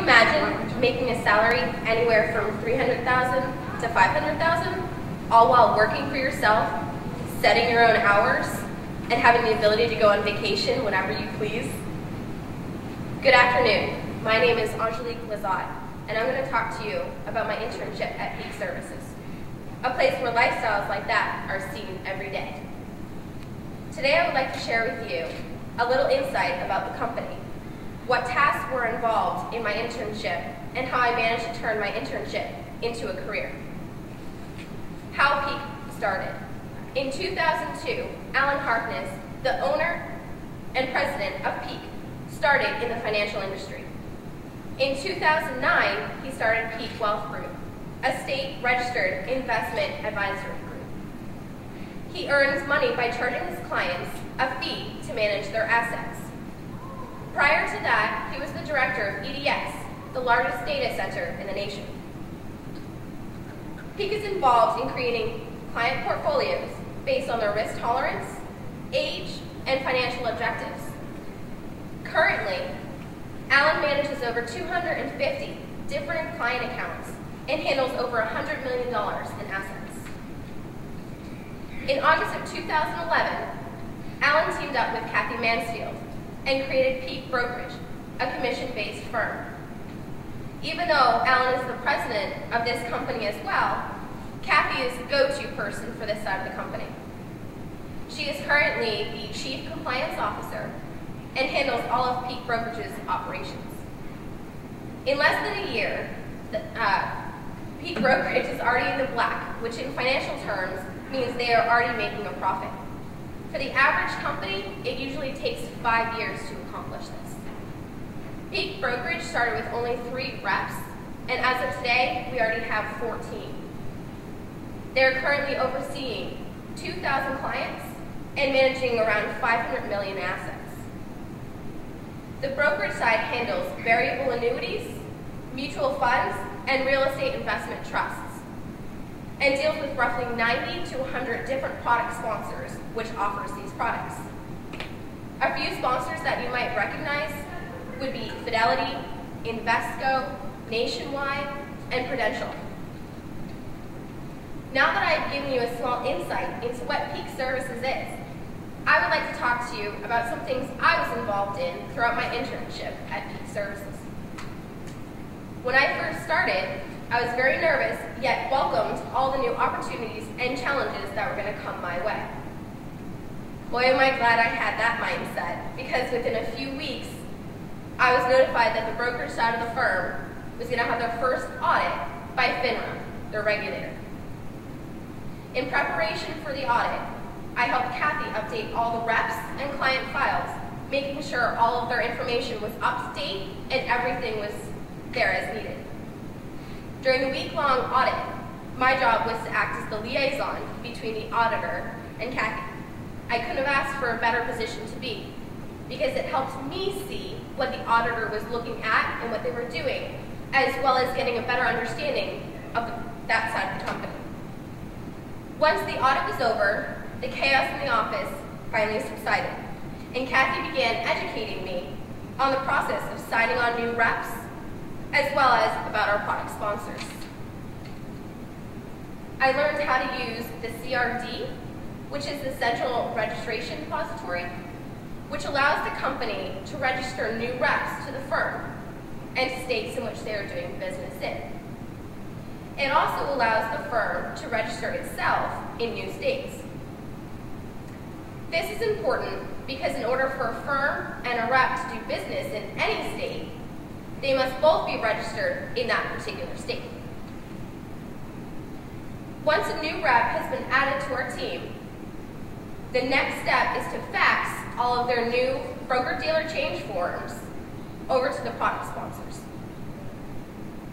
imagine making a salary anywhere from $300,000 to $500,000, all while working for yourself, setting your own hours, and having the ability to go on vacation whenever you please? Good afternoon. My name is Angelique Lizotte, and I'm going to talk to you about my internship at Peak Services, a place where lifestyles like that are seen every day. Today I would like to share with you a little insight about the company, what tasks were involved in my internship, and how I managed to turn my internship into a career. How Peak started. In 2002, Alan Harkness, the owner and president of Peak, started in the financial industry. In 2009, he started Peak Wealth Group, a state-registered investment advisory group. He earns money by charging his clients a fee to manage their assets. Prior to that, he was the director of EDX, the largest data center in the nation. Peak is involved in creating client portfolios based on their risk tolerance, age, and financial objectives. Currently, Alan manages over 250 different client accounts and handles over $100 million in assets. In August of 2011, Alan teamed up with Kathy Mansfield and created Peak Brokerage, a commission-based firm. Even though Alan is the president of this company as well, Kathy is the go-to person for this side of the company. She is currently the Chief Compliance Officer and handles all of Peak Brokerage's operations. In less than a year, Peak Brokerage is already in the black, which in financial terms means they are already making a profit. For the average company, it usually takes 5 years to accomplish this. Peak Brokerage started with only 3 reps, and as of today, we already have 14. They're currently overseeing 2,000 clients and managing around $500 million in assets. The brokerage side handles variable annuities, mutual funds, and real estate investment trusts, and deals with roughly 90 to 100 different product sponsors, which offers these products. A few sponsors that you might recognize would be Fidelity, Invesco, Nationwide, and Prudential. Now that I've given you a small insight into what Peak Services is, I would like to talk to you about some things I was involved in throughout my internship at Peak Services. When I first started, I was very nervous, yet welcomed all the new opportunities and challenges that were going to come my way. Boy, am I glad I had that mindset, because within a few weeks, I was notified that the brokerage side of the firm was going to have their first audit by FINRA, their regulator. In preparation for the audit, I helped Kathy update all the reps and client files, making sure all of their information was up to date and everything was there as needed. During the week-long audit, my job was to act as the liaison between the auditor and Kathy. I couldn't have asked for a better position to be, because it helped me see what the auditor was looking at and what they were doing, as well as getting a better understanding of that side of the company. Once the audit was over, the chaos in the office finally subsided, and Kathy began educating me on the process of signing on new reps, as well as about our product sponsors. I learned how to use the CRD, which is the Central Registration Depository, which allows the company to register new reps to the firm and states in which they are doing business in. It also allows the firm to register itself in new states. This is important because in order for a firm and a rep to do business in any state, they must both be registered in that particular state. Once a new rep has been added to our team, the next step is to fax all of their new broker-dealer change forms over to the product sponsors.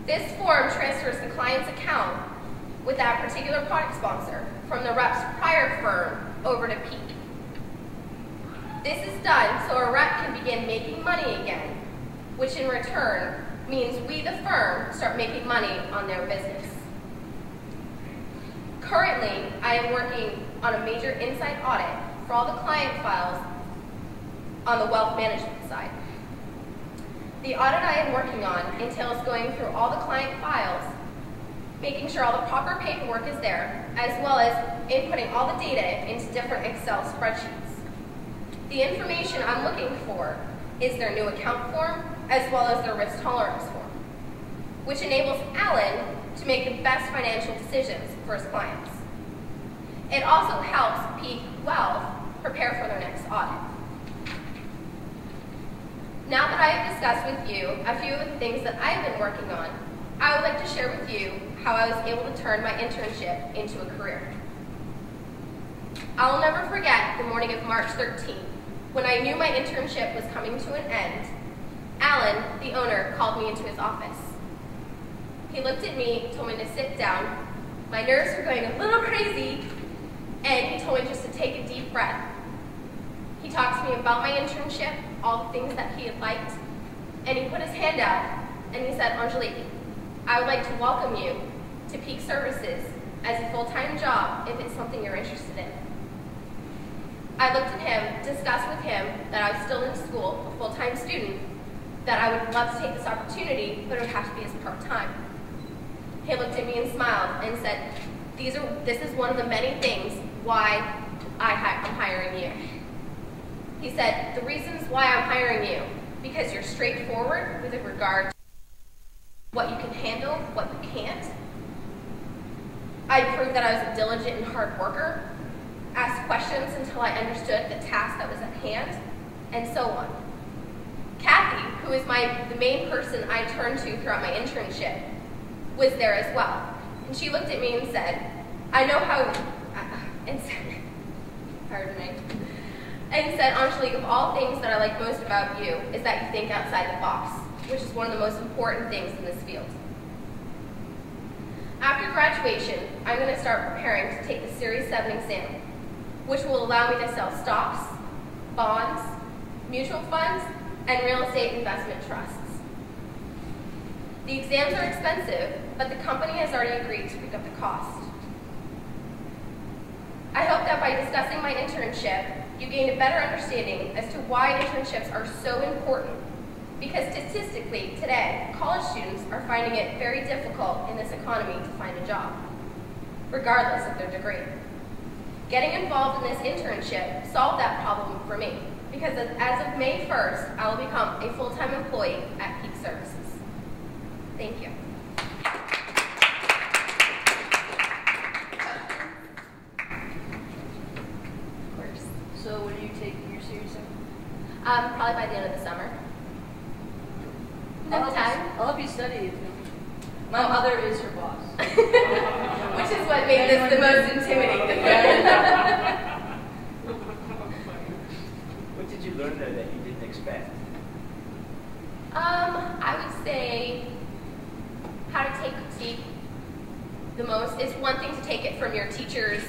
This form transfers the client's account with that particular product sponsor from the rep's prior firm over to Peak. This is done so a rep can begin making money again, which in return means we, the firm, start making money on their business. Currently, I am working on a major inside audit for all the client files on the wealth management side. The audit I am working on entails going through all the client files, making sure all the proper paperwork is there, as well as inputting all the data into different Excel spreadsheets. The information I'm looking for is their new account form, as well as their risk tolerance form, which enables Alan to make the best financial decisions for his clients. It also helps Peak Wealth prepare for their next audit. Now that I have discussed with you a few of the things that I've been working on, I would like to share with you how I was able to turn my internship into a career. I'll never forget the morning of March 13th, when I knew my internship was coming to an end. Alan, the owner, called me into his office. He looked at me, told me to sit down. My nerves were going a little crazy, and he told me just to take a deep breath. He talked to me about my internship, all the things that he had liked, and he put his hand out, and he said, "Angelique, I would like to welcome you to Peak Services as a full-time job if it's something you're interested in." I looked at him, discussed with him that I was still in school, a full-time student, that I would love to take this opportunity, but it would have to be as part-time. He looked at me and smiled and said, this is one of the many things why I'm hiring you. He said, "The reasons why I'm hiring you, because you're straightforward with regard to what you can handle, what you can't. I proved that I was a diligent and hard worker, asked questions until I understood the task that was at hand, and so on." Kathy, who is the main person I turned to throughout my internship, was there as well. And she looked at me and said, "I know how," and said, pardon me, and said, "Angelique, of all things that I like most about you is that you think outside the box, which is one of the most important things in this field." After graduation, I'm going to start preparing to take the Series 7 exam, which will allow me to sell stocks, bonds, mutual funds, and real estate investment trusts. The exams are expensive, but the company has already agreed to pick up the cost. I hope that by discussing my internship, you gain a better understanding as to why internships are so important, because statistically, today, college students are finding it very difficult in this economy to find a job, regardless of their degree. Getting involved in this internship solved that problem for me, because as of May 1st, I will become a full-time employee at Peak Services. Thank you. Of course. So when are you taking your Series 7? Probably by the end of the summer. I'll help you study if you want. My mother is her boss. Which is what made this the most intimidating. What did you learn there that you didn't expect? I would say how to take critique the most. It's one thing to take it from your teachers,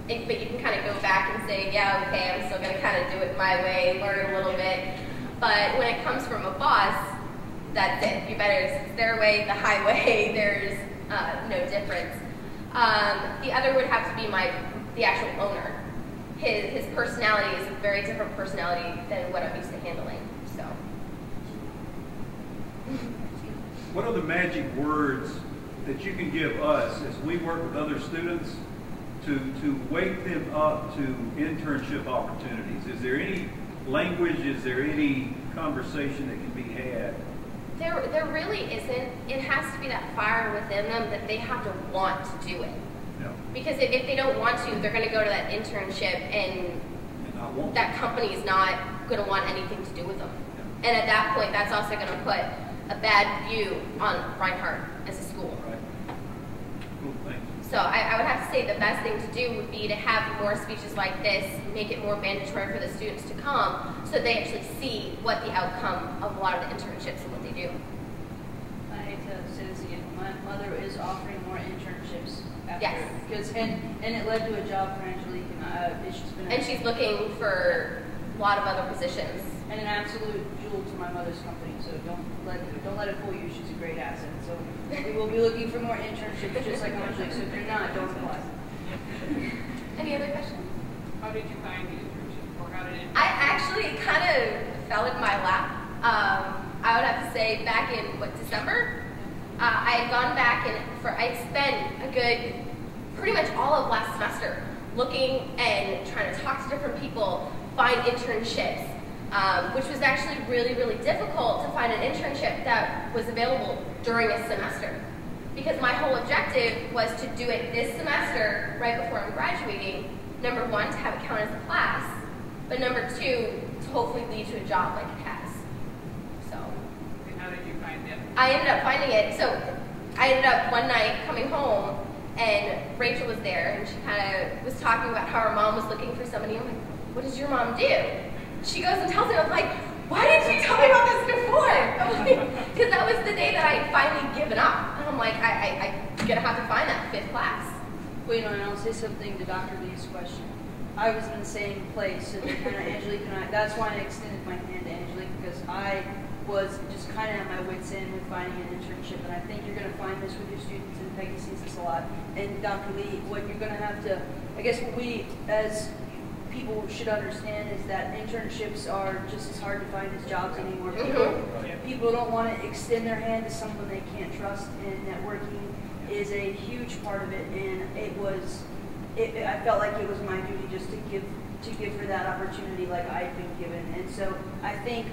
but you can kind of go back and say, yeah, okay, I'm still going to kind of do it my way, learn a little bit. But when it comes from a boss, that's it. You better, it's their way, the highway, there's no difference. The other would have to be the actual owner. His personality is a very different personality than what I'm used to handling, so. What are the magic words that you can give us as we work with other students to wake them up to internship opportunities? Is there any language, is there any conversation that can be had? There really isn't. It has to be that fire within them that they have to want to do it. Yeah. Because if they don't want to, they're going to go to that internship and that company is not going to want anything to do with them. Yeah. And at that point, that's also going to put a bad view on Reinhardt as a school. Right. Cool, thanks. So I would have to say the best thing to do would be to have more speeches like this, make it more mandatory for the students to come so they actually see what the outcome of a lot of the internships and what they do. I hate to say this again. My mother is offering more internships after. Yes. And it led to a job for Angelique, and she's looking for a lot of other positions. And an absolute jewel to my mother's company, so don't let it fool you. She's a great asset. So we will be looking for more internships, just like Angelique. So if you're not, don't apply. Any other questions? How did you find the internship, or how did it? I actually kind of fell in my lap. I would have to say back in, December? I had gone back and I'd spent a good, pretty much all of last semester looking and trying to talk to different people, find internships, which was actually really, really difficult to find an internship that was available during a semester. Because my whole objective was to do it this semester, right before I'm graduating. Number one, to have it count as a class, but number two, to hopefully lead to a job like it has. So. And how did you find it? I ended up finding it. So I ended up one night coming home, and Rachel was there, and she kind of was talking about how her mom was looking for somebody. I'm like, what does your mom do? She goes and tells me, I'm like, why didn't you tell me about this before? Because that was the day that I had finally given up. And I'm like, I'm gonna have to find that 5th class. Well, you know, and I'll say something to Dr. Lee's question. I was in the same place, and then kind of Angelique and I, that's why I extended my hand to Angelique, because I was just kind of at my wit's end with finding an internship, and I think you're going to find this with your students, and Peggy sees this a lot. And Dr. Lee, what you're going to have to, I guess what we as people should understand is that internships are just as hard to find as jobs anymore. People don't want to extend their hand to someone they can't trust, and networking is a huge part of it, and I felt like it was my duty just to give her that opportunity like I'd been given. And so I think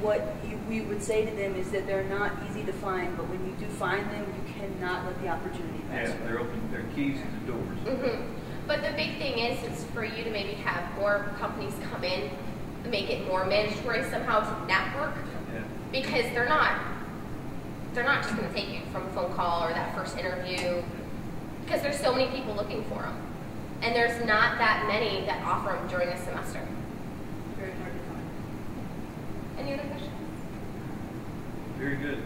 what we would say to them is that they're not easy to find, but when you do find them, you cannot let the opportunity pass. Yeah, they're keys to the doors. But the big thing is for you to maybe have more companies come in, make it more mandatory somehow to network, because they're not just going to take you from a phone call or that first interview, because there's so many people looking for them, and there's not that many that offer them during a semester. Very hard to find. Any other questions? Very good.